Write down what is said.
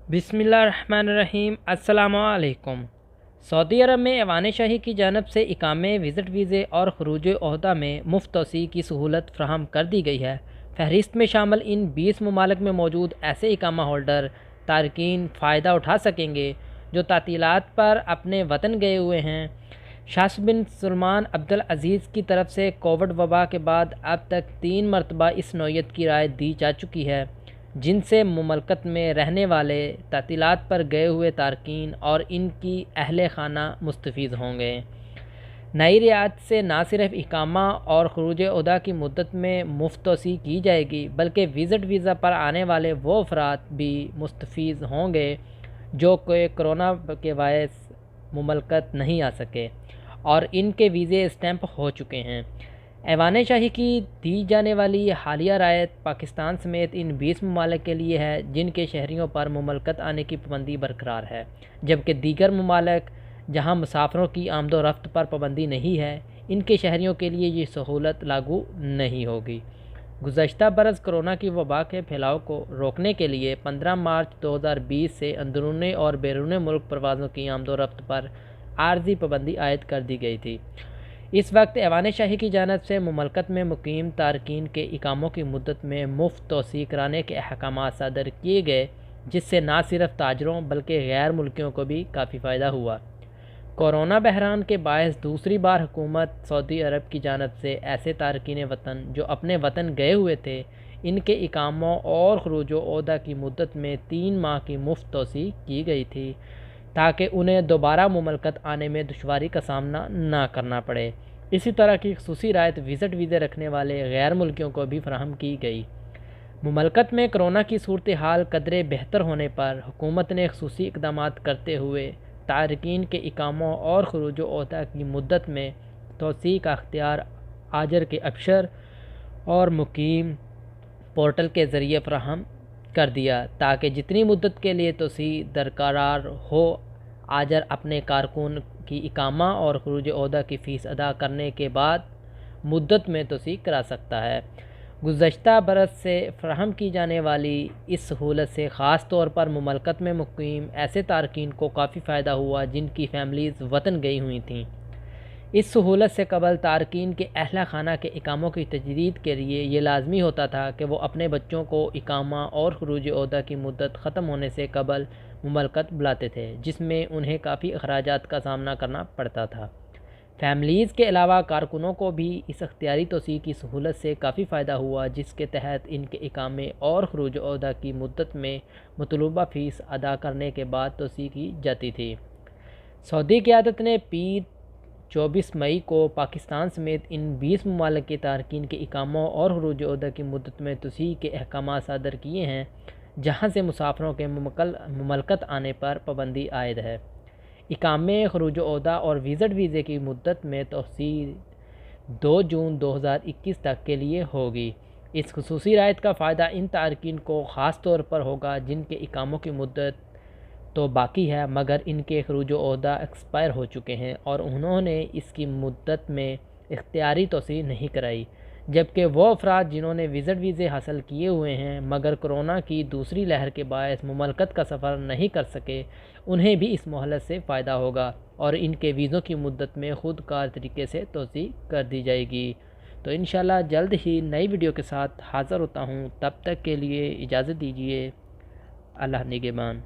बिस्मिल्लाहिर्रहमानिर्रहीम। अस्सलामु अलैकुम। सऊदी अरब में ऐवान शाही की जानब से इकामे, विज़िट वीज़े और खरूज ओहदा में मुफ्त तोसी की सहूलत फ़राहम कर दी गई है। फहरिस्त में शामिल इन 20 ममालिक में मौजूद ऐसे इकामा होल्डर तारकीन फ़ायदा उठा सकेंगे जो तातीलात पर अपने वतन गए हुए हैं। शाह बिन सलमान अब्दुल अज़ीज़ की तरफ से कोविड वबा के बाद अब तक 3 मरतबा इस नौयत की राय दी जा चुकी है, जिनसे मुमलकत में रहने वाले तातीलात पर गए हुए तारकीन और इनकी अहल खाना मुस्तफ़ीज़ होंगे। नई रियायत से न सिर्फ इकामा और खरूज उदा की मुद्दत में मुफ्त तोसी की जाएगी, बल्कि विज़िट वीज़ा पर आने वाले वो अफराद भी मुस्तफ़ीज़ होंगे जो कि कोरोना के बायस मुमलकत नहीं आ सके और इनके वीज़े स्टैंप हो चुके हैं। ऐवान शाही की दी जाने वाली हालिया रायत पाकिस्तान समेत इन 20 ममालिक के लिए है जिनके शहरियों पर मुमलकत आने की पाबंदी बरकरार है, जबकि दीगर ममालिक जहां मुसाफरों की आमदो रफ्त पर पाबंदी नहीं है, इनके शहरियों के लिए ये सहूलत लागू नहीं होगी। गुज़श्ता बरस कोरोना की वबा के फैलाव को रोकने के लिए 15 मार्च 2020 से अंदरूनी और बैरून मुल्क परवाज़ों की आमदो रफ्त पर आर्जी पाबंदी आयद कर दी गई थी। इस वक्त ऐवान शाही की जानब से मुमलकत में मुकीम तारकीन के इकामों की मुद्दत में मुफ्त तोसी कराने के अहकाम सादर किए गए, जिससे न सिर्फ ताजरों बल्कि गैर मुल्कियों को भी काफ़ी फ़ायदा हुआ। कोरोना बहरान के बायस दूसरी बार हुकूमत सऊदी अरब की जानब से ऐसे तारकीन वतन जो अपने वतन गए हुए थे, इनके इकामों और खरूज ओहदा की मुद्दत में 3 माह की मुफ्त तोसी की गई थी, ताकि उन्हें दोबारा मुमलकत आने में दुश्वारी का सामना ना करना पड़े। इसी तरह की खसूसी रायत विज़िट वीज़े रखने वाले गैर मुल्कियों को भी फराहम की गई। मुमलकत में कोरोना की सूरत हाल कदरे बेहतर होने पर हुकूमत ने खसूसी इकदाम करते हुए तारकीन के इकामों और खरूज ओहदा की मुद्दत में तोसी का अख्तियार आजर के अबशर और मुकीम पोर्टल के ज़रिए फराहम कर दिया, ताकि जितनी मुद्दत के लिए तोसी दरकार हो, आजर अपने कारकुन की इकामा और खरूज ओहदा की फ़ीस अदा करने के बाद मुद्दत में तोसी करा सकता है। गुज़श्ता बरस से फ़राहम की जाने वाली इस सहूलत से ख़ास तौर पर मुमलकत में मुकीम ऐसे तारकीन को काफ़ी फ़ायदा हुआ जिनकी फ़ैमिलीज़ वतन गई हुई थीं। इस सहूलत से कबल तारकीन के अहला खाना के इकामों की तजदीद के लिए ये लाजमी होता था कि वो अपने बच्चों को इकामा और खरूज ओहदा की मुद्दत ख़त्म होने से कबल मुमलकत बुलाते थे, जिसमें उन्हें काफ़ी अखराजात का सामना करना पड़ता था। फैमिलीज़ के अलावा कारकुनों को भी इस अख्तियारी तोसी की सहूलत से काफ़ी फ़ायदा हुआ, जिसके तहत इनके इकामे और खरूज ओहदा की मुद्दत में मतलूबा फ़ीस अदा करने के बाद तोसी की जाती थी। सऊदी क़यादत ने पीर 24 मई को पाकिस्तान समेत इन 20 ममालिक के तारकीन के इकामों और खरूज ओहदा की मुद्दत में तोसी के अहकाम सादर किए हैं, जहाँ से मुसाफरों के मुमलकत आने पर पाबंदी आयद है। इकामे, खरूज ओहदा और विज़िट वीज़े की मुद्दत में तोसी 2 जून 2021 तक के लिए होगी। इस खुसूसी रायत का फ़ायदा इन तारकीन को ख़ास तौर पर होगा जिनके इकामों की मुद्दत तो बाकी है, मगर इनके खरूज ओहदा एक्सपायर हो चुके हैं और उन्होंने इसकी मुद्दत में इख्तियारी तोसी नहीं कराई, जबकि वो अफराद जिन्होंने विज़िट वीज़े हासिल किए हुए हैं मगर कोरोना की दूसरी लहर के बायस मुमलकत का सफ़र नहीं कर सके, उन्हें भी इस मोहलत से फ़ायदा होगा और इनके वीज़ों की मुद्दत में खुद कार तरीके से तोसी कर दी जाएगी। तो इंशाल्लाह जल्द ही नई वीडियो के साथ हाज़िर होता हूँ। तब तक के लिए इजाज़त दीजिए। अल्लाह निगहबान।